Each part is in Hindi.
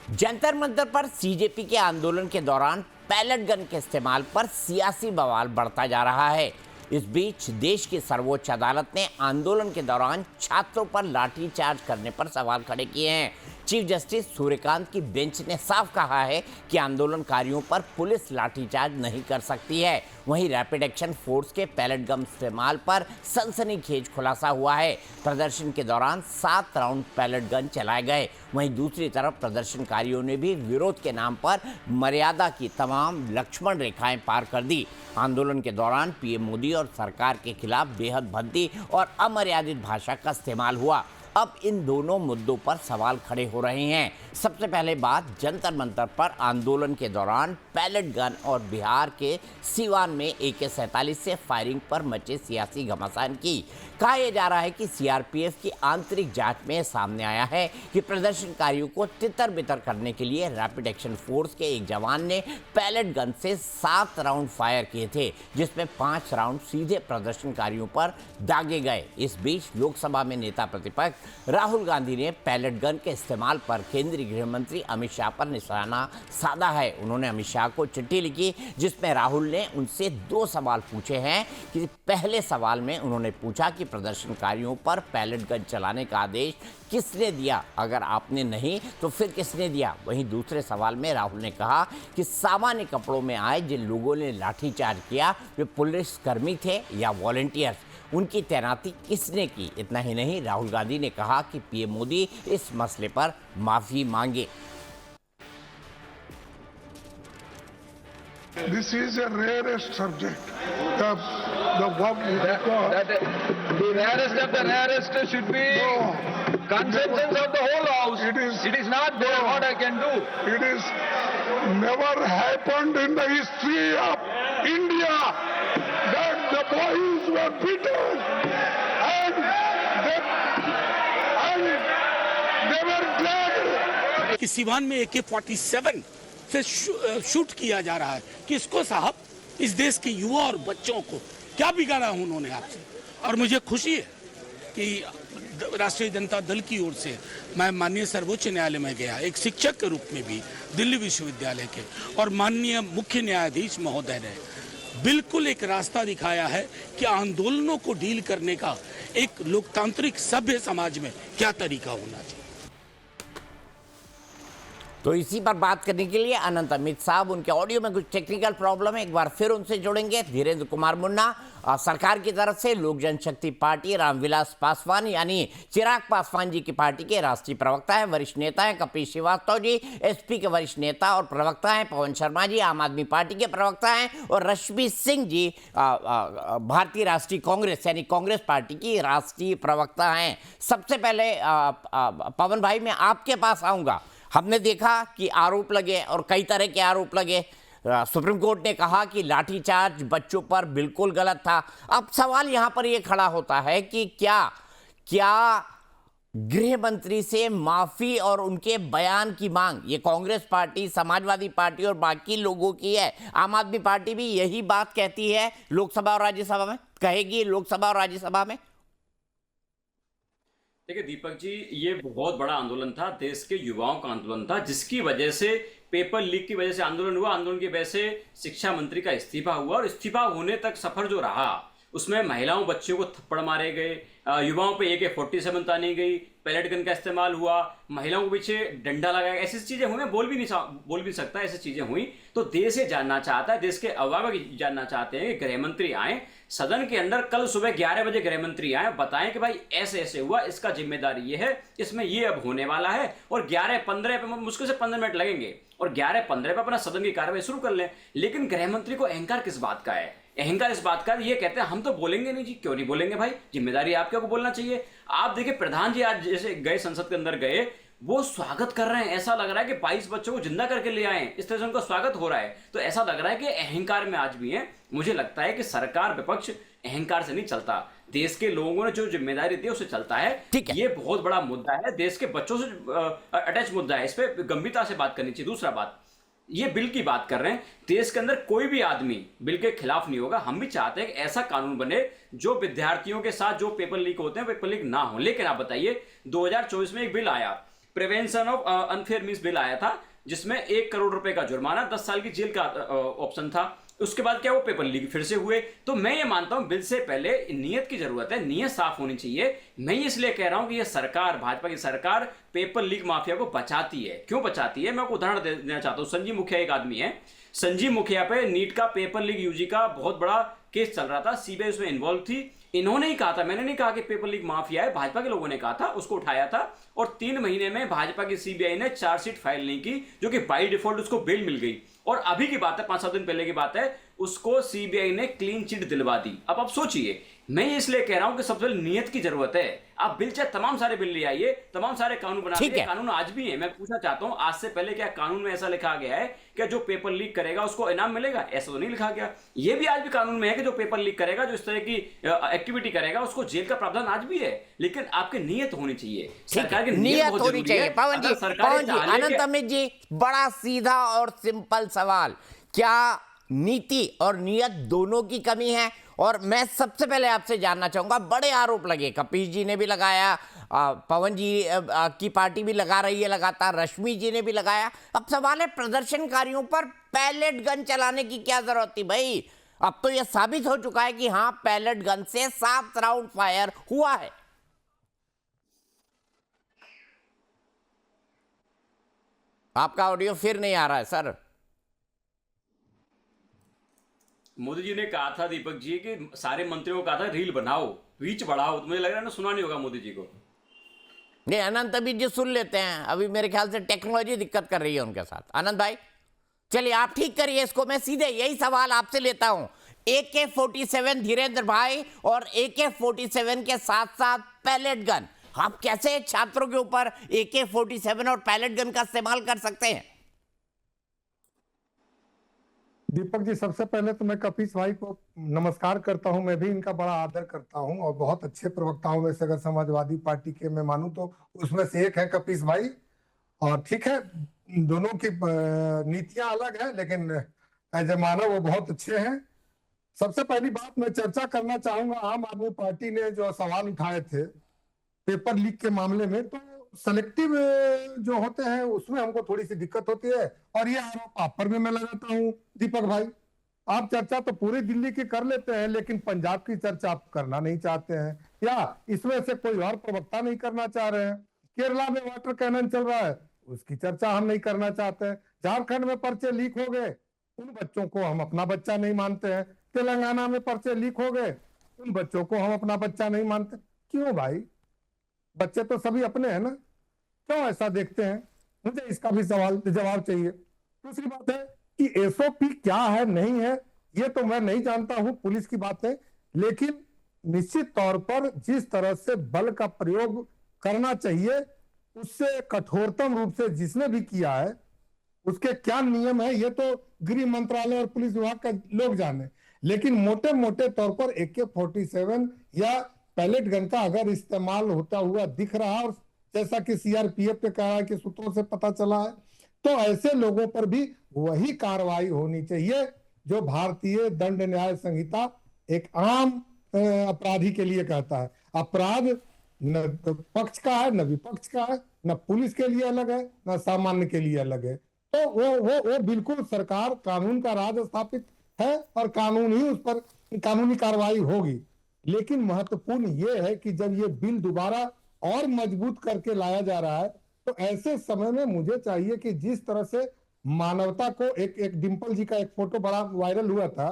जंतर मंतर पर सीजेपी के आंदोलन के दौरान पैलेट गन के इस्तेमाल पर सियासी बवाल बढ़ता जा रहा है। इस बीच देश की सर्वोच्च अदालत ने आंदोलन के दौरान छात्रों पर लाठीचार्ज करने पर सवाल खड़े किए हैं। चीफ जस्टिस सूर्यकांत की बेंच ने साफ कहा है कि आंदोलनकारियों पर पुलिस लाठीचार्ज नहीं कर सकती है। वहीं रैपिड एक्शन फोर्स के पैलेट गन इस्तेमाल पर सनसनीखेज खुलासा हुआ है। प्रदर्शन के दौरान 7 राउंड पैलेट गन चलाए गए। वहीं दूसरी तरफ प्रदर्शनकारियों ने भी विरोध के नाम पर मर्यादा की तमाम लक्ष्मण रेखाएं पार कर दी। आंदोलन के दौरान पीएम मोदी और सरकार के खिलाफ बेहद भद्दी और अमर्यादित भाषा का इस्तेमाल हुआ। अब इन दोनों मुद्दों पर सवाल खड़े हो रहे हैं। सबसे पहले बात जंतर मंतर पर आंदोलन के दौरान पैलेट गन और बिहार के सीवान में AK-47 से फायरिंग पर मचे सियासी घमासान की। कहा यह जा रहा है कि सीआरपीएफ की आंतरिक जांच में सामने आया है कि प्रदर्शनकारियों को तितर बितर करने के लिए रैपिड एक्शन फोर्स के एक जवान ने पैलेट गन से 7 राउंड फायर किए थे, जिसमें 5 राउंड सीधे प्रदर्शनकारियों पर दागे गए। इस बीच लोकसभा में नेता प्रतिपक्ष राहुल गांधी ने पैलेट गन के इस्तेमाल पर केंद्रीय गृह मंत्री अमित शाह पर निशाना साधा है। उन्होंने अमित शाह को चिट्ठी लिखी, जिसमें राहुल ने उनसे 2 सवाल पूछे हैं। कि पहले सवाल में उन्होंने पूछा कि प्रदर्शनकारियों पर पैलेट गन चलाने का आदेश किसने दिया, अगर आपने नहीं तो फिर किसने दिया। वहीं दूसरे सवाल में राहुल ने कहा कि सामान्य कपड़ों में आए जिन लोगों ने लाठीचार्ज किया वे पुलिसकर्मी थे या वॉलंटियर्स, उनकी तैनाती किसने की। इतना ही नहीं, राहुल गांधी ने कहा कि पीएम मोदी इस मसले पर माफी मांगे। This is a rarest subject. The rarest of the rarest should be consensus of the whole house. It is not there. What I can do? It is never happened in the history of India that the boys were beaten and they were dragged. कि सिवान में AK-47 से शूट किया जा रहा है। किसको साहब? इस देश के युवा और बच्चों को क्या बिगाड़ा उन्होंने आपसे? और मुझे खुशी है कि राष्ट्रीय जनता दल की ओर से मैं माननीय सर्वोच्च न्यायालय में गया, एक शिक्षक के रूप में भी दिल्ली विश्वविद्यालय के, और माननीय मुख्य न्यायाधीश महोदय ने बिल्कुल एक रास्ता दिखाया है कि आंदोलनों को डील करने का एक लोकतांत्रिक सभ्य समाज में क्या तरीका होना चाहिए। तो इसी पर बात करने के लिए अनंत अमित साहब, उनके ऑडियो में कुछ टेक्निकल प्रॉब्लम है, एक बार फिर उनसे जुड़ेंगे। धीरेन्द्र कुमार मुन्ना सरकार की तरफ से लोक जनशक्ति पार्टी रामविलास पासवान यानी चिराग पासवान जी की पार्टी के राष्ट्रीय प्रवक्ता है, वरिष्ठ नेता है कपिल श्रीवास्तव जी, एसपी के वरिष्ठ नेता और प्रवक्ता हैं पवन शर्मा जी, आम आदमी पार्टी के प्रवक्ता हैं, और रश्मि सिंह जी भारतीय राष्ट्रीय कांग्रेस यानी कांग्रेस पार्टी की राष्ट्रीय प्रवक्ता हैं। सबसे पहले पवन भाई, मैं आपके पास आऊँगा। हमने देखा कि आरोप लगे और कई तरह के आरोप लगे। सुप्रीम कोर्ट ने कहा कि लाठीचार्ज बच्चों पर बिल्कुल गलत था। अब सवाल यहाँ पर ये खड़ा होता है कि क्या गृह मंत्री से माफी और उनके बयान की मांग ये कांग्रेस पार्टी, समाजवादी पार्टी और बाकी लोगों की है। आम आदमी पार्टी भी यही बात कहती है लोकसभा और राज्यसभा में, कहेगी लोकसभा और राज्यसभा में। देखिए दीपक जी, ये बहुत बड़ा आंदोलन था, देश के युवाओं का आंदोलन था, जिसकी वजह से पेपर लीक की वजह से आंदोलन हुआ। आंदोलन की वजह से शिक्षा मंत्री का इस्तीफा हुआ, और इस्तीफा होने तक सफर जो रहा उसमें महिलाओं बच्चियों को थप्पड़ मारे गए, युवाओं पे AK-47 तानी गई, पैलेट गन का इस्तेमाल हुआ, महिलाओं के पीछे डंडा लगाया, ऐसी चीजें हुई। मैं बोल भी नहीं सकता ऐसी चीजें हुई। तो देश ये जानना चाहता है, देश के अभिभावक जानना चाहते हैं कि गृह मंत्री आए सदन के अंदर, कल सुबह 11 बजे गृह मंत्री आए, बताएं कि भाई ऐसे ऐसे हुआ, इसका जिम्मेदारी ये है, इसमें ये अब होने वाला है, और 11:15 पे मुश्किल से 15 मिनट लगेंगे, और 11:15 पे अपना सदन की कार्रवाई शुरू कर लें। लेकिन गृह मंत्री को अहंकार किस बात का है? अहंकार इस बात का ये कहते हैं हम तो बोलेंगे नहीं जी। क्यों नहीं बोलेंगे भाई? जिम्मेदारी आपको बोलना चाहिए। आप देखिए प्रधान जी आज जैसे गए, संसद के अंदर गए, वो स्वागत कर रहे हैं, ऐसा लग रहा है कि 22 बच्चों को जिंदा करके ले आए, इस तरह से उनका स्वागत हो रहा है। तो ऐसा लग रहा है कि अहंकार में आज भी है। मुझे लगता है कि सरकार विपक्ष अहंकार से नहीं चलता, देश के लोगों ने जो जिम्मेदारी दी उससे चलता है। ठीक है, ये बहुत बड़ा मुद्दा है, देश के बच्चों से अटैच मुद्दा है, इस पर गंभीरता से बात करनी चाहिए। दूसरा बात, ये बिल की बात कर रहे हैं, देश के अंदर कोई भी आदमी बिल के खिलाफ नहीं होगा। हम भी चाहते हैं कि ऐसा कानून बने जो विद्यार्थियों के साथ जो पेपर लीक होते हैं पेपर लीक ना हो। लेकिन आप बताइए 2024 में एक बिल आया prevention of unfair means bill आया था, जिसमें 1 करोड़ रुपए का जुर्माना, 10 साल की जेल का ऑप्शन था। उसके बाद क्या वो पेपर लीक फिर से हुए। तो मैं ये मानता हूं बिल से पहले नीयत की जरूरत है, नीयत साफ होनी चाहिए। मैं इसलिए कह रहा हूं कि ये सरकार, भाजपा की सरकार पेपर लीक माफिया को बचाती है। क्यों बचाती है, मैं आपको उदाहरण देना चाहता हूं। संजीव मुखिया एक आदमी है, संजीव मुखिया पे नीट का पेपर लीक यूजी का बहुत बड़ा केस चल रहा था, सीबीआई उसमें इन्वॉल्व थी। इन्होंने ही कहा था, मैंने नहीं कहा कि पेपर लीक माफिया है, भाजपा के लोगों ने कहा था, उसको उठाया था और 3 महीने में भाजपा की सीबीआई ने चार्जशीट फाइल नहीं की, जो कि बाय डिफॉल्ट उसको बेल मिल गई। और अभी की बात है, 5-7 दिन पहले की बात है, उसको सीबीआई ने क्लीन चिट दिलवा दी। अब आप सोचिए, मैं इसलिए कह रहा हूं कि सबसे पहले नियत की जरूरत है। आप बिल चाहे तमाम सारे बिल ले आइए, तमाम सारे कानून बना दीजिए, कानून आज भी है। मैं पूछना चाहता हूं, आज से पहले क्या कानून में ऐसा लिखा गया है कि जो पेपर लीक करेगा उसको इनाम मिलेगा? ऐसा तो नहीं लिखा गया। ये भी आज भी कानून में है कि जो पेपर लीक करेगा, जो इस तरह की एक्टिविटी करेगा, उसको जेल का प्रावधान आज भी है। लेकिन आपकी नीयत होनी चाहिए, सरकार की नीयत होनी चाहिए। पवन जी, अनंत अमित जी, बड़ा सीधा और सिंपल सवाल, क्या नीति और नियत दोनों की कमी है? और मैं सबसे पहले आपसे जानना चाहूंगा, बड़े आरोप लगे, कपीश जी ने भी लगाया, पवन जी की पार्टी भी लगा रही है लगातार, रश्मि जी ने भी लगाया। अब सवाल है प्रदर्शनकारियों पर पैलेट गन चलाने की क्या जरूरत थी भाई? अब तो यह साबित हो चुका है कि हाँ, पैलेट गन से 7 राउंड फायर हुआ है। आपका ऑडियो फिर नहीं आ रहा है सर। मोदी जी ने कहा था, दीपक जी, कि सारे मंत्रियों को कहा था रील बनाओ, रीच बढ़ाओ। तो मुझे लग रहा है ना, सुना नहीं होगा मोदी जी को। नहीं, अनंत अमित जी सुन लेते हैं, अभी मेरे ख्याल से टेक्नोलॉजी दिक्कत कर रही है उनके साथ। अनंत भाई चलिए आप ठीक करिए इसको, मैं सीधे यही सवाल आपसे लेता हूं। AK-47 धीरेन्द्र भाई और AK-47 के साथ साथ पैलेट गन, आप कैसे छात्रों के ऊपर AK-47 और पैलेट गन का इस्तेमाल कर सकते हैं? दीपक जी, सबसे पहले तो मैं कपीश भाई को नमस्कार करता हूं। मैं भी इनका बड़ा आदर करता हूं और बहुत अच्छे प्रवक्ताओं में से अगर समाजवादी पार्टी के मैं मानूं तो उसमें से एक है कपीश भाई। और ठीक है, दोनों की नीतियां अलग है, लेकिन एज ए मानव वो बहुत अच्छे हैं। सबसे पहली बात मैं चर्चा करना चाहूंगा, आम आदमी पार्टी ने जो सवाल उठाए थे पेपर लीक के मामले में, तो सेलेक्टिव जो होते हैं उसमें हमको थोड़ी सी दिक्कत होती है। और ये आरोप आप पर भी मैं लगाता हूँ दीपक भाई। आप चर्चा तो पूरी दिल्ली की कर लेते हैं, लेकिन पंजाब की चर्चा आप करना नहीं चाहते हैं, या इसमें से कोई और प्रवक्ता नहीं करना चाह रहे हैं। केरला में वाटर कैनन चल रहा है, उसकी चर्चा हम नहीं करना चाहते हैं। झारखंड में पर्चे लीक हो गए, उन बच्चों को हम अपना बच्चा नहीं मानते हैं। तेलंगाना में पर्चे लीक हो गए, उन बच्चों को हम अपना बच्चा नहीं मानते। क्यों भाई? बच्चे तो सभी अपने हैं ना, क्यों ऐसा देखते हैं? मुझे इसका भी जवाब चाहिए। दूसरी बात है कि SOP क्या है नहीं है, ये तो मैं नहीं जानता हूं, पुलिस की बात है। लेकिन निश्चित तौर पर जिस तरह से बल का प्रयोग करना चाहिए, उससे कठोरतम रूप से जिसने भी किया है, उसके क्या नियम है ये तो गृह मंत्रालय और पुलिस विभाग का लोग जाने। लेकिन मोटे मोटे तौर पर AK-47 या पैलेट गन का अगर इस्तेमाल होता हुआ दिख रहा, और जैसा कि CRPF ने कहा है कि सूत्रों से पता चला है, तो ऐसे लोगों पर भी वही कार्रवाई होनी चाहिए जो भारतीय दंड न्याय संहिता एक आम अपराधी के लिए कहता है। अपराध न पक्ष का है, न विपक्ष का है, न पुलिस के लिए अलग है, न सामान्य के लिए अलग है। तो वो बिल्कुल सरकार कानून का राज स्थापित है और कानून ही उस पर कानूनी कार्रवाई होगी। लेकिन महत्वपूर्ण ये है कि जब ये बिल दोबारा और मजबूत करके लाया जा रहा है, तो ऐसे समय में मुझे चाहिए कि जिस तरह से मानवता को एक डिम्पल जी का एक फोटो बड़ा वायरल हुआ था,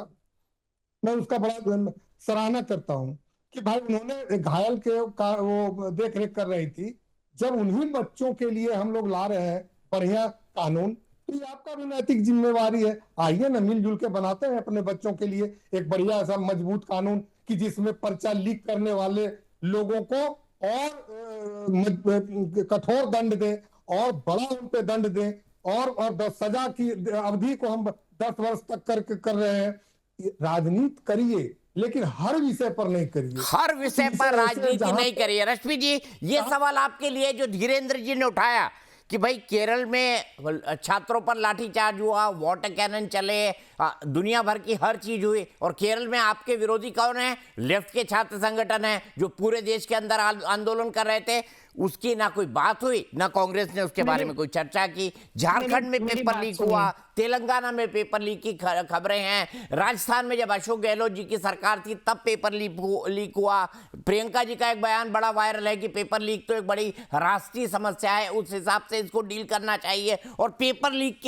मैं उसका बड़ा सराहना करता हूं कि भाई उन्होंने घायल के वो देख रेख कर रही थी। जब उन्हीं बच्चों के लिए हम लोग ला रहे हैं बढ़िया कानून, तो ये आपका भी नैतिक जिम्मेवारी है। आइए ना, मिलजुल के बनाते हैं अपने बच्चों के लिए एक बढ़िया सा मजबूत कानून कि जिसमें पर्चा लीक करने वाले लोगों को और कठोर दंड दें और बड़ा उन पे दंड दें, और सजा की अवधि को हम 10 वर्ष तक कर रहे हैं। राजनीति करिए, लेकिन हर विषय पर नहीं करिए, हर विषय पर राजनीति नहीं करिए। रश्मि जी, ये सवाल आपके लिए जो धीरेन्द्र जी ने उठाया कि भाई केरल में छात्रों पर लाठीचार्ज हुआ, वाटर कैनन चले, दुनिया भर की हर चीज हुई, और केरल में आपके विरोधी कौन है? लेफ्ट के छात्र संगठन है जो पूरे देश के अंदर आंदोलन कर रहे थे। उसकी ना कोई बात हुई, ना कांग्रेस ने उसके बारे में कोई चर्चा की। झारखंड में मेरी पेपर बात लीक सुनिए। हुआ, तेलंगाना में पेपर लीक की खबरें हैं, राजस्थान में जब अशोक गहलोत जी की सरकार थी तब पेपर लीक हुआ। प्रियंका जी का एक बयान बड़ा वायरल है कि पेपर लीक तो एक बड़ी राष्ट्रीय समस्या है, उस हिसाब से इसको डील करना चाहिए। और पेपर लीक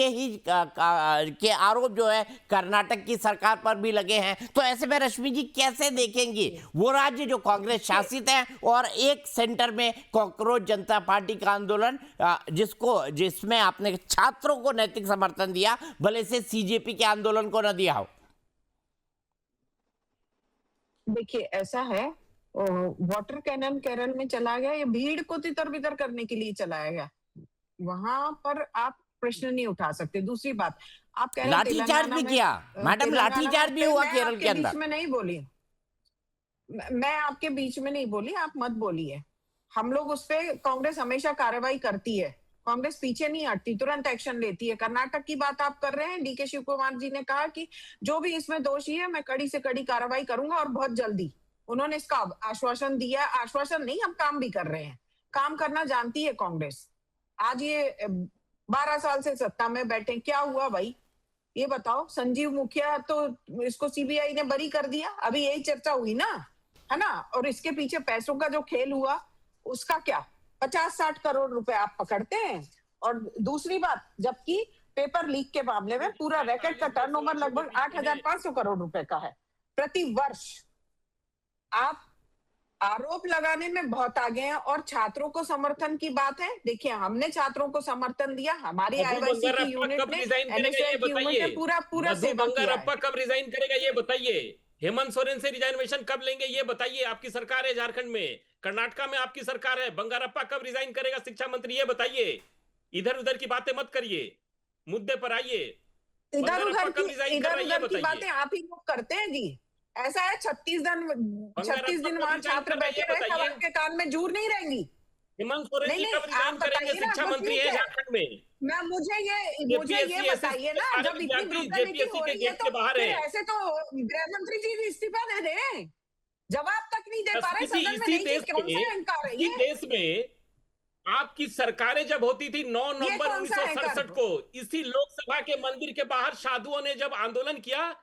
के आरोप जो है कर्नाटक की सरकार पर भी लगे हैं। तो ऐसे में रश्मि जी कैसे देखेंगी वो राज्य जो कांग्रेस शासित है और एक सेंटर में कॉकरोच जनता पार्टी का आंदोलन, जिसमें आपने छात्रों को नैतिक समर्थन दिया, भले से सीजेपी के आंदोलन को न दिया हो। देखिए ऐसा है, वाटर कैनन केरल में चला गया, ये भीड़ को तितर बितर करने के लिए चलाया गया, वहां पर आप प्रश्न नहीं उठा सकते। दूसरी बात, आप कह रहे हैं लाठीचार्ज तेलंगाना भी में- किया मैडम, तेलंगाना लाठीचार्ज भी में- हुआ मैं केरल आपके के बीच अंदर। में नहीं बोली, मैं आपके बीच में नहीं बोली, आप मत बोलिए। हम लोग उस पे, कांग्रेस हमेशा कार्रवाई करती है, कांग्रेस पीछे नहीं हटती, तुरंत एक्शन लेती है। कर्नाटक की बात आप कर रहे हैं, डीके शिव कुमार जी ने कहा कि जो भी इसमें दोषी है मैं कड़ी से कड़ी कार्रवाई करूंगा और बहुत जल्दी। उन्होंने इसका आश्वासन दिया, आश्वासन नहीं, हम काम भी कर रहे हैं, काम करना जानती है कांग्रेस। आज ये 12 साल से सत्ता में बैठे, क्या हुआ भाई ये बताओ? संजीव मुखिया तो इसको सीबीआई ने बरी कर दिया, अभी यही चर्चा हुई ना, है ना? और इसके पीछे पैसों का जो खेल हुआ उसका क्या, 50-60 करोड़ रुपए आप पकड़ते हैं। और दूसरी बात, जबकि पेपर लीक के मामले में पूरा रैकेट का टर्नओवर लगभग 8,500 करोड़ रुपए का है प्रति वर्ष। आप आरोप लगाने में बहुत आगे हैं। और छात्रों को समर्थन की बात है, देखिए हमने छात्रों को समर्थन दिया, हमारी आईवाईसी की यूनिट ने, NSA की यूनिट ने पूरा सेवा किया है। कब रिजाइन करेगा ये बताइए। हेमंत सोरेन से रिजाइनेशन कब लेंगे ये बताइए। आपकी सरकार है झारखंड में, कर्नाटका में आपकी सरकार है, बंगारप्पा कब रिजाइन करेगा शिक्षा मंत्री ये बताइए। इधर उधर की बातें मत करिए, मुद्दे पर आइए। इधर उधर की बातें आप ही लोग करते हैं जी। ऐसा है 36 दिन वहां छात्र बैठे रहे, तब आपके कान में जूर नहीं रहेंगी। हेमंत सोरेन जी कब रिजाइन करेंगे शिक्षा मंत्री है झारखंड में? मैं मुझे ये बताइए ना, जब इतनी ब्रूटलिटी हो रही है तो फिर ऐसे तो गृह मंत्री जी इस्तीफा दे दें, जवाब तक नहीं दे पा रहे सदन में। नहीं, कौन सा अहंकार है ये? देश में आपकी सरकारें जब होती थी 9 नवंबर 1967 को, इसी लोकसभा के मंदिर के बाहर साधुओं ने जब आंदोलन किया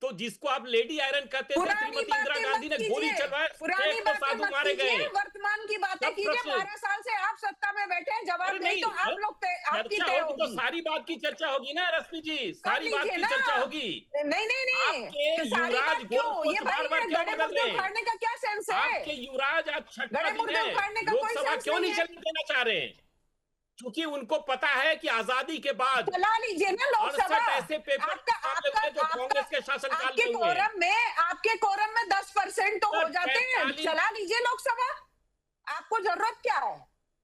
तो जिसको आप लेडी आयरन कहते थे, श्रीमती इंदिरा गांधी ने गोली चलवाई, साधु मारे गए। वर्तमान की बातें कीजिए, 12 साल से आप सत्ता में बैठे हैं, जवाब नहीं तो आप लोग आपकी तय होगी। तो सारी बात की चर्चा होगी ना रश्मि जी, सारी बात की चर्चा होगी। नहीं सारी बात क्यों? ये भाई गड़े मुर्दे उखाड़ने का क्या सेंस है? आपके युवराज आज छठा दिन है, लोकसभा क्यों नहीं चलने देना चाह रहे हैं? क्योंकि उनको पता है कि आजादी के बाद चला लीजिए ना लोकसभा। ऐसे पेपर जो कांग्रेस के शासनकाल आपके कोरम में 10% तो हो जाते हैं, चला लीजिए लोकसभा। आपको जरूरत क्या है?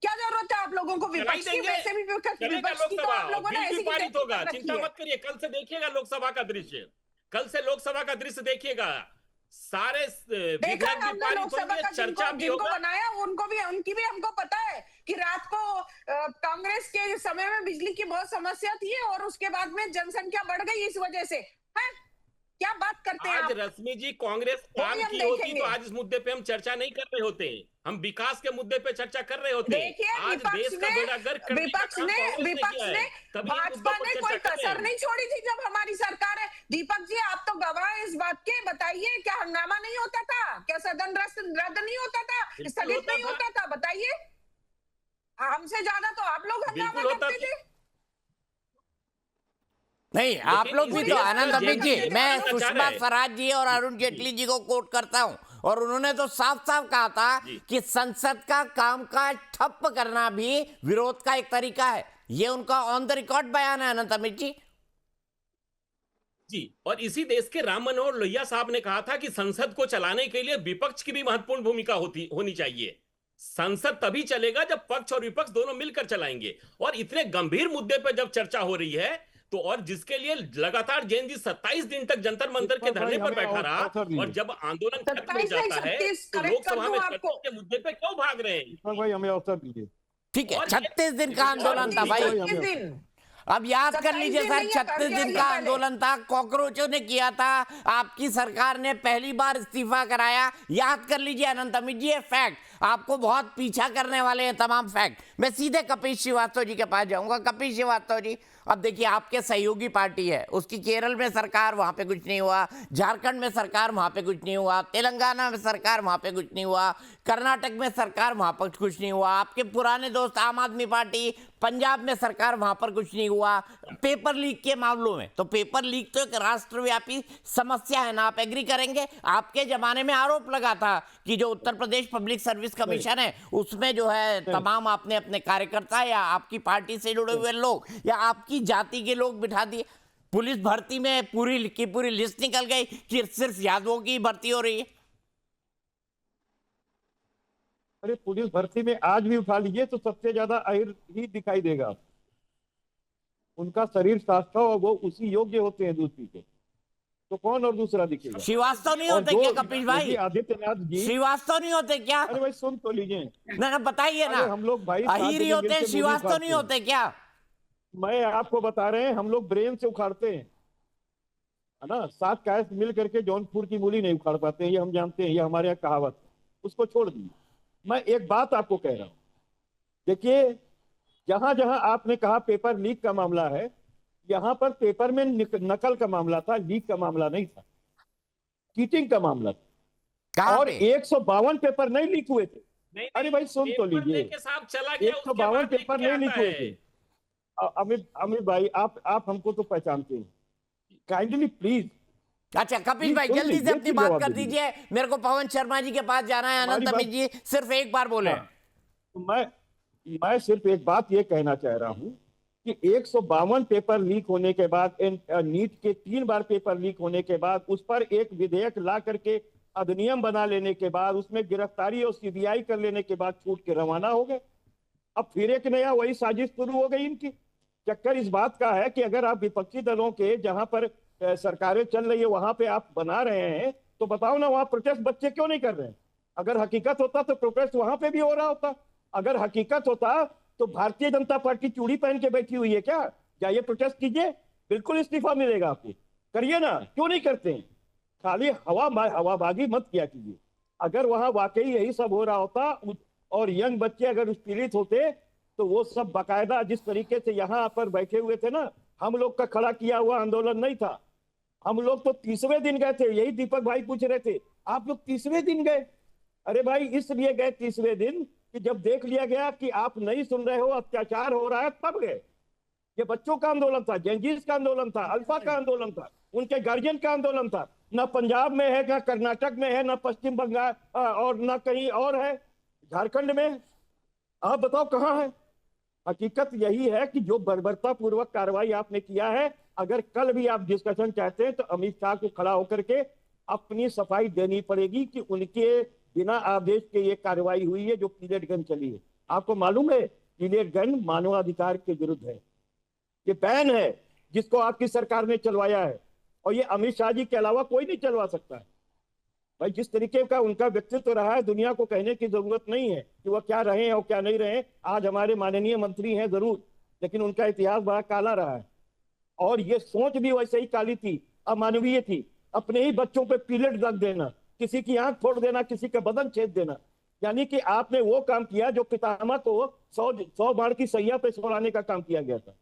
क्या जरूरत है आप लोगों को? विपक्ष की, वैसे भी विपक्ष की तो आप लोगों ने ऐसी पारित होगा, चिंता मत करिए। कल से देखिएगा लोकसभा का दृश्य, कल से लोकसभा का दृश्य देखिएगा, सारे विधेयक भी पारित होंगे, चर्चा भी होगा। बनाया उनकी भी हमको पता है कि रात को कांग्रेस के समय में बिजली की बहुत समस्या थी और उसके बाद में जनसंख्या बढ़ गई इस वजह से। है क्या बात करते हैं आज आप? रश्मि जी कांग्रेस काम की होती तो आज इस मुद्दे पे हम चर्चा नहीं कर रहे होते, हम विकास के मुद्दे पे चर्चा कर रहे होते। आज देश का बेड़ा गर्क करने का काम विपक्ष ने भाजपा ने कोई कसर नहीं छोड़ी थी जब हमारी सरकार है। दीपक जी आप तो गवाह हैं इस बात के, बताइए क्या हंगामा नहीं होता था? क्या सदन रद्द नहीं होता था, स्थगित नहीं होता था? बताइए, हमसे ज्यादा तो आप लोग हंगामा करते थे। नहीं, आप लोग भी तो, आनंद अमित जी, मैं सुषमा स्वराज जी और अरुण जेटली जी को कोट करता हूं, और उन्होंने तो साफ साफ कहा था कि संसद का कामकाज ठप्प करना भी विरोध का एक तरीका है। ये उनका ऑन द रिकॉर्ड बयान है अनंत अमित जी। जी, और इसी देश के राम मनोहर लोहिया साहब ने कहा था कि संसद को चलाने के लिए विपक्ष की भी महत्वपूर्ण भूमिका होनी चाहिए। संसद तभी चलेगा जब पक्ष और विपक्ष दोनों मिलकर चलाएंगे। और इतने गंभीर मुद्दे पर जब चर्चा हो रही है तो, और जिसके लिए लगातार जैन जी 27 दिन तक जंतर मंतर के धरने पर बैठा रहा, और जब आंदोलन खत्म हो जाता है तो लोकसभा में चर्चा के मुद्दे पे क्यों भाग रहे हैं? भाई हमें अवसर दीजिए। ठीक है, 36 दिन का आंदोलन था भाई, अब याद कर लीजिए सर, 36 दिन का आंदोलन था, कॉकरोचों ने किया था, आपकी सरकार ने पहली बार इस्तीफा कराया। याद कर लीजिए अनंत अमित जी, फैक्ट। आपको बहुत पीछा करने वाले हैं तमाम फैक्ट। मैं सीधे कपिल श्रीवास्तव जी के पास जाऊंगा। कपिल श्रीवास्तव जी, अब देखिए आपके सहयोगी पार्टी है, उसकी केरल में सरकार, वहां पे कुछ नहीं हुआ, झारखंड में सरकार, वहां पे कुछ नहीं हुआ, तेलंगाना में सरकार, वहां पे कुछ नहीं हुआ, कर्नाटक में सरकार, वहां पर कुछ नहीं हुआ, आपके पुराने दोस्त आम आदमी पार्टी पंजाब में सरकार, वहां पर कुछ नहीं हुआ। पेपर लीक के मामलों में तो पेपर लीक तो एक राष्ट्रव्यापी समस्या है ना, आप एग्री करेंगे? आपके जमाने में आरोप लगा था कि जो Uttar Pradesh public service commission है उसमें जो है तमाम आपने अपने कार्यकर्ता या आपकी पार्टी से जुड़े हुए लोग या आपकी जाति के लोग बिठा दिए। पुलिस भर्ती में पूरी की पूरी लिस्ट निकल गई कि सिर्फ यादवों की भर्ती हो रही है। अरे पुलिस भर्ती में आज भी उठा लीजिए तो सबसे ज्यादा अहिर ही दिखाई देगा। उनका शरीर साफ था और वो उसी योग्य होते हैं दूसरी के, तो कौन और दूसरा दिखेगा? श्रीवास्तव नहीं होते क्या कपिल भाई? आदित्यनाथ जी श्रीवास्तव नहीं होते क्या? अरे भाई सुन तो लीजिए ना बताइए ना, हम लोग भाई अहिर ही होते हैं, श्रीवास्तव नहीं होते क्या? मैं आपको बता रहे हैं, हम लोग ब्रेन से उखाड़ते हैं, है ना। 7 कैश मिल करके जौनपुर की मूली नहीं उखाड़ पाते हैं, ये हम जानते हैं, ये हमारे यहाँ कहावत है, उसको छोड़ दीजिए। मैं एक बात आपको कह रहा हूं, देखिए जहां जहां आपने कहा पेपर लीक का मामला है, यहां पर पेपर में नकल का मामला था, लीक का मामला नहीं था, चीटिंग का मामला था। और 152 पेपर नहीं लीक हुए थे। अरे भाई सुन तो लीजिए, 152 पेपर नहीं लीक हुए थे। अमित भाई आप हमको तो पहचानते हैं, काइंडली प्लीज। अच्छा कपिल भाई जल्दी से अपनी बात कर दीजिए, मेरे को पवन शर्मा जी के पास जाना है। अनंत अमित जी सिर्फ एक बार बोले। मैं सिर्फ एक बात ये कहना चाह रहा हूं कि 152 पेपर लीक होने के बाद, नीट के 3 बार पेपर लीक होने के बाद, उस पर एक विधेयक ला करके अधिनियम बना लेने के बाद, उसमें गिरफ्तारी और सीबीआई कर लेने के बाद छूट के रवाना हो गए। अब फिर एक नया वही साजिश शुरू हो गई इनकी। चक्कर इस बात का है कि अगर आप विपक्षी दलों के जहां पर सरकारें चल रही है वहां पे आप बना रहे हैं, तो बताओ ना वहां प्रोटेस्ट बच्चे क्यों नहीं कर रहे हैं? अगर हकीकत होता तो प्रोटेस्ट वहां पे भी हो रहा होता। अगर हकीकत होता तो भारतीय जनता पार्टी चूड़ी पहन के बैठी हुई है क्या? जाइए प्रोटेस्ट कीजिए, बिल्कुल इस्तीफा मिलेगा आपको, करिए ना, क्यों नहीं करते हैं? खाली हवाबाजी मत किया कीजिए। अगर वहां वाकई यही सब हो रहा होता और यंग बच्चे अगर उत्पीड़ित होते तो वो सब बाकायदा जिस तरीके से यहाँ पर बैठे हुए थे ना, हम लोग का खड़ा किया हुआ आंदोलन नहीं था। हम लोग तो 30वें दिन गए थे, यही दीपक भाई पूछ रहे थे, आप लोग 30वें दिन गए। अरे भाई इसलिए गए 30वें दिन कि जब देख लिया गया कि आप नहीं सुन रहे हो, अत्याचार हो रहा है, तब गए। ये बच्चों का आंदोलन था, जेंजीस का आंदोलन था, अल्फा का आंदोलन था, उनके गार्जियन का आंदोलन था। ना पंजाब में है, ना कर्नाटक में है, ना पश्चिम बंगाल और ना कहीं और है, झारखंड में। आप बताओ कहाँ है? हकीकत यही है कि जो बर्बरता पूर्वक कार्रवाई आपने किया है, अगर कल भी आप डिस्कशन चाहते हैं तो अमित शाह को खड़ा होकर के अपनी सफाई देनी पड़ेगी कि उनके बिना आदेश के ये कार्रवाई हुई है जो पीलेट गन चली है। आपको मालूम है पीलेट गन मानवाधिकार के विरुद्ध है, ये बैन है जिसको आपकी सरकार ने चलवाया है, और ये अमित शाह जी के अलावा कोई नहीं चलवा सकता है। भाई जिस तरीके का उनका व्यक्तित्व रहा है, दुनिया को कहने की जरूरत नहीं है कि वह क्या रहे हैं और क्या नहीं रहे। आज हमारे माननीय मंत्री हैं जरूर, लेकिन उनका इतिहास बड़ा काला रहा है, और ये सोच भी वैसे ही काली थी, अमानवीय थी। अपने ही बच्चों पे पीलेट रख देना, किसी की आंख फोड़ देना, किसी का बदन छेद देना, यानी कि आपने वो काम किया जो पितामह को 100 बाढ़ की सैया पे सोलाने का काम किया गया था।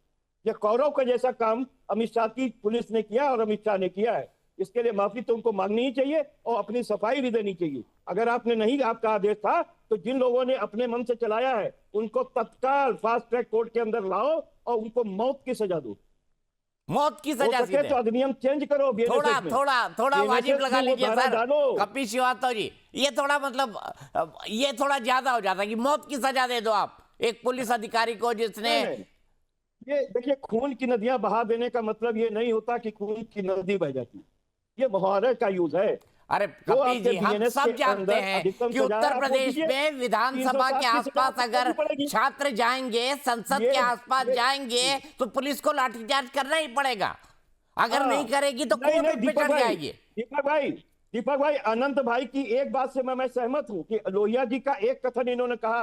ये कौरव का जैसा काम अमित शाह की पुलिस ने किया और अमित शाह ने किया है। इसके लिए माफी तो उनको मांगनी ही चाहिए और अपनी सफाई भी देनी चाहिए। अगर आपने नहीं, आपका आदेश था तो जिन लोगों ने अपने मन से चलाया है उनको तत्काल फास्ट ट्रैक कोर्ट के अंदर लाओ और उनको मौत की सजा दो। मौत की सजा तो अधिनियम चेंज करो, थोड़ा वाजिब लगा लीजिए सर कपिल श्रीवास्तव जी। ये थोड़ा मतलब ये थोड़ा ज्यादा हो जाता है कि मौत की सजा दे दो आप एक पुलिस अधिकारी को जिसने। ये देखिए, खून की नदियां बहा देने का मतलब ये नहीं होता कि खून की नदी बह जाती, ये मुहावरे का यूज है। अरे कपिल जी, हम सब जानते हैं कि उत्तर प्रदेश में विधानसभा के आसपास अगर छात्र जाएंगे, संसद के आसपास जाएंगे, तो पुलिस को लाठीचार्ज करना ही पड़ेगा। अगर नहीं करेगी तो कोर्ट पे चढ़ जाएगी। दीपक भाई, अनंत भाई की एक बात से मैं सहमत हूं कि लोहिया जी का एक कथन इन्होंने कहा,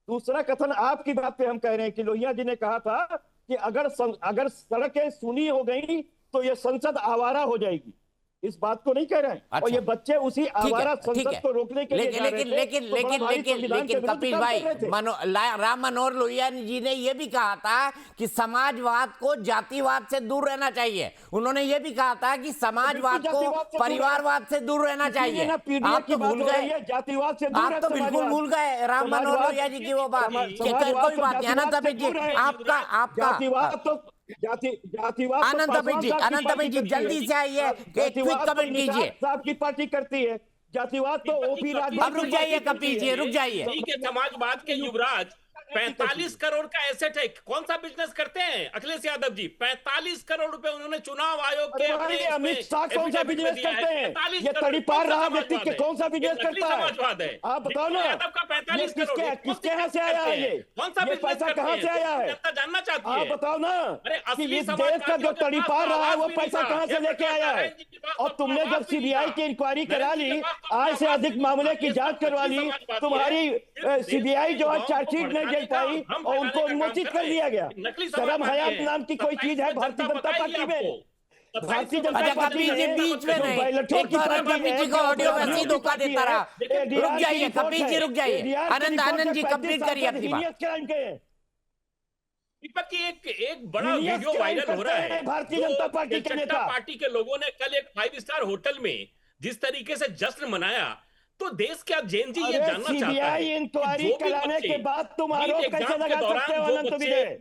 दूसरा कथन आपकी बात पे हम कह रहे हैं कि लोहिया जी ने कहा था कि अगर सड़कें सुनी हो गई तो ये संसद आवारा हो जाएगी। इस बात को नहीं कह रहे हैं। अच्छा। और ये बच्चे उसी आवारा ठीक संसद है। को रोकने के लिए लेकिन जा रहे लेकिन थे, लेकिन तो बड़ा लेकिन भारी लेकिन संविधान के लेकिन विरुद्ध कपिल काम भाई, कर रहे थे। राम मनोहर लोहिया जी ने यह भी कहा था कि समाजवाद को जातिवाद से दूर रहना चाहिए। उन्होंने यह भी कहा था कि समाजवाद को जातिवाद से दूर परिवारवाद से दूर रहना चाहिए। ना पीडीएफ आप की तो बात भूल हो रही गए, है, जातिवाद से दूर है आप तो बिल्कुल समाजवाद। भूल गए राम मनोहर समाजवाद- लोहिया जी की वो बात। समाजवाद कोई तो बात नहीं, अनंत जातिवाद से अमित जी दूर है। आपका जातिवाद तो जातिवाद तो अनंत अमित पासवान जी, साहब की अनंत अमित जी, पार्टी करती जल्दी है। से आइए, एक क्विक जातिवाद तो कमेंट निषाद कीजिए। साहब की पार्टी करती है। जातिवाद तो ओपी राजभर अब रुक जाइए कपिल जी, रुक जाइए। दिल्ली के समाजवाद के युवराज 45 करोड़ का एसेट है। कौन सा बिजनेस करते हैं अखिलेश यादव जी? 45 करोड़ रुपए उन्होंने चुनाव आयोग के अपने अरे अमित इसमें शाह कौन सा एफिडेविट में बिजनेस दिया है। करते हैं? 45 ये करोड़। तड़ीपार कौन सा रहा व्यक्ति समाजवाद के है? कौन सा बिजनेस ये नकली करता है? समाजवाद है। आप बताओ ना, यादव का 45 ये करोड़। किसके यहाँ से आया है? ये कौन सा ये बिजनेस पैसा करते कहाँ हैं? से आया है? जनता जानना चाहती है। आप बताओ ना अरे कि असली इस देश समाजवादियों का जो के पास तड़ीपार तो रहा है वो आवाज भी पैसा नहीं कहाँ था। से लेके जयप्रकाश आया है? नारायण जी के पास और तो तुमने आवाज जब भी नहीं सीबीआई था। की इंक्वायरी करा नरेंद्र जी ली, के पास तो आज से आवाज अधिक भी नहीं मामले था। की ये जांच सब करवा ली, समाजवादी है। तुम्हारी सीबीआई जो है चार्जशीट में भड़काने गिर का, पाई हम और भड़काने उनको का काम उन्मोचित कर कर रहे दिया हैं। गया। नकली शर्म समाजवादी हया है। नाम की कोई चीज है भारतीय जनता पार्टी में? भारतीय जनता अच्छा पार्टी कपिल जी में बीच में जो नहीं, बैलेटों एक की बार पार्टी कपिल है, जी को ऑडियो में जो ऐसे ही धोखा पार्टी देता है, रहा। ADR रुक की जाइए रिपोर्ट कपिल जी, है। रुक जाइए। ADR की आनंद रिपोर्ट आनंद जी है, कंप्लीट 35 करिए साल अपनी से बात। heinous crime के हैं। दीपक की एक बड़ा Heinous वीडियो crime वायरल हो रहा करते है। हैं भारतीय जो जनता पार्टी के जनता नेता। पार्टी के लोगों ने कल एक 5 स्टार होटल में जिस तरीके से जश्न मनाया, तो देश का जेन जी ये अरे जानना चाहता है सीबीआई कि इंक्वायरी जो भी कराने बच्चे के बाद तुम नीट आरोप एग्जाम कैसे के लगा दौरान सकते हो जो अनंत बच्चे विजय?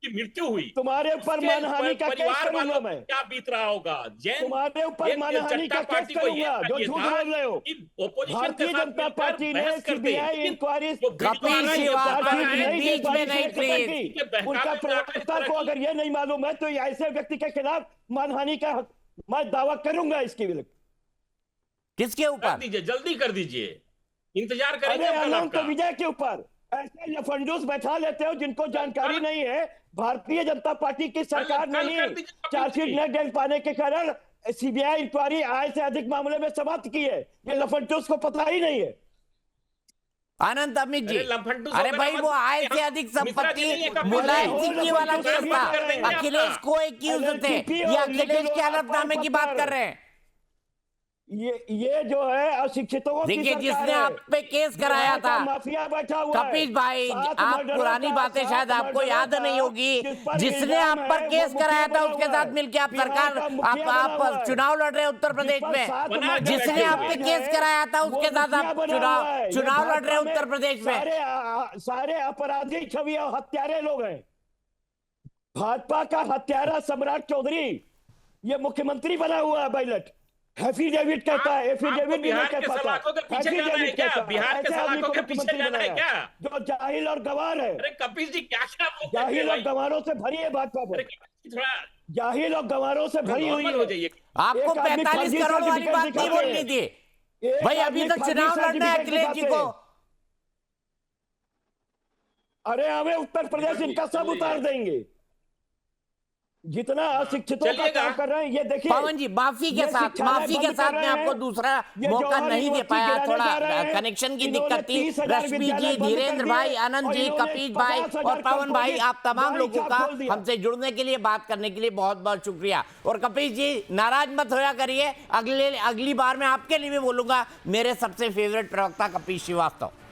की मृत्यु हुई, तुम्हारे ऊपर उसके मानहानि का केस परिवार करूंगा वालों मैं। को क्या बीत रहा होगा? जैन तुम्हारे ऊपर एक मानहानि जनता का केस पार्टी को ये करूंगा जो चाहिए झूठ था बोल रहे हो। कि ओपोजिशन भारतीय के साथ जनता मिलकर पार्टी ने बहस करते। सीबीआई लेकिन इंक्वायरी जो वीडियो कपिल आ रहा है, ये श्रीवास्तव बता रहा जी, है बीच कि में नहीं, प्लीज। ये बहकावे उनका में आ रहा है प्रवक्ता इस को तरह अगर ये नहीं मालूम है तो ऐसे व्यक्ति के खिलाफ मानहानि का मैं दावा करूंगा इसके विरुद्ध। किसके कर ऊपर? दीजिए, जल्दी कर दीजिए, इंतजार करेंगे अरे कल अनंत आपका। विजय के ऊपर ऐसे लफंडूस बैठा लेते हो जिनको जानकारी नहीं है। भारतीय जनता पार्टी की सरकार कल नहीं कर दीजिए कपिल चार्जशीट जी। न दे पाने के कारण सीबीआई इंक्वायरी आय से अधिक मामले में समाप्त की है। ये लफंडूस को पता ही नहीं है। अनंत अमित जी, अरे लंफंडू अरे सोबत भाई मत वो बोलिए, आय से हम अधिक मिश्रा जी नहीं है, संपत्ति कपिल मुलायम जी। सिंह वाला अरे केस वो था। कर देंगे अखिलेश आपका। को एक्यूज थे, LLTP ये और अखिलेश लिखित के हलफनामे की बात पत्र। कर रहे हैं। ये जो है अशिक्षितों की देखिए सरकार जिसने है। आप पे केस कराया बिहार का था माफिया बैठा हुआ है। कपिल भाई, 7 आप मर्डरों पुरानी का, बातें 7 शायद आपको मर्डरों याद का, नहीं होगी। जिस पर जिसने इल्जाम आप पर है, केस वो कराया मुखिया था बना उसके हुआ साथ है। मिलकर आप बिहार सरकार का मुखिया बना आप हुआ है। चुनाव लड़ रहे हैं उत्तर प्रदेश जिस पर में। 7 बना मर्डर जिसने के आप पे बाद केस है, कराया था वो उसके साथ मुखिया आप बना हुआ है। ये चुनाव लड़ रहे हैं भाजपा उत्तर में प्रदेश में। सारे अपराधी छवि और हत्यारे लोग हैं। भाजपा का हत्यारा सम्राट चौधरी ये मुख्यमंत्री बना हुआ है। बैलेट एफिडेविट कहता है, एफिडेविट भी नहीं बिहार कह के पाता। सलाखों के पीछे जाना है एफिडेविट क्या? कहता है। बिहार के ऐसे आदमी सलाखों को के पीछे मुख्यमंत्री जाना है बनाया, क्या? जो जाहिल और गवार है। अरे कपिल जी क्या क्या बोल रहे हैं जाहिल और भाई? गवारों से भरी है भाजपा अरे पर। कपिल जी, थोड़ा जाहिल और गवारों से भरी हुई नॉर्मल हो है। जाइए। आपको एक आदमी 45 फर्जी करोड़ वाली सर्टिफिकेट बात नहीं दिखाते बोलनी हैं। थी एक भाई। अभी आदमी तो फर्जी चुनाव लड़ना है सर्टिफिकेट अखिलेश जी दिखाते को। हैं। अरे हमें उत्तर प्रदेश इनका सब उतार देंगे। जितना अशिक्षितों का चलिएगा। काम कर रहे हैं ये देखिए। पवन जी माफी के ये साथ शिक्षालय बंद कर मैं रहे आपको हैं। दूसरा ये मौका जवाहर नहीं दे यूनिवर्सिटी पाया। गिराने थोड़ा जा रहे हैं। कनेक्शन की इन्होंने दिक्कत थी। 30,000 रश्मि विद्यालय जी, बंद कर धीरेन्द्र दिए भाई, आनंद और जी, इन्होंने कपील भाई 50,000 और पवन भाई, कंपनी आप तमाम लोगों छाप का खोल दिया। हमसे जुड़ने के लिए, बात करने के लिए बहुत बहुत शुक्रिया। और कपिल जी नाराज मत होया करिए, अगली बार मैं आपके लिए भी बोलूंगा, मेरे सबसे फेवरेट प्रवक्ता कपिल श्रीवास्तव।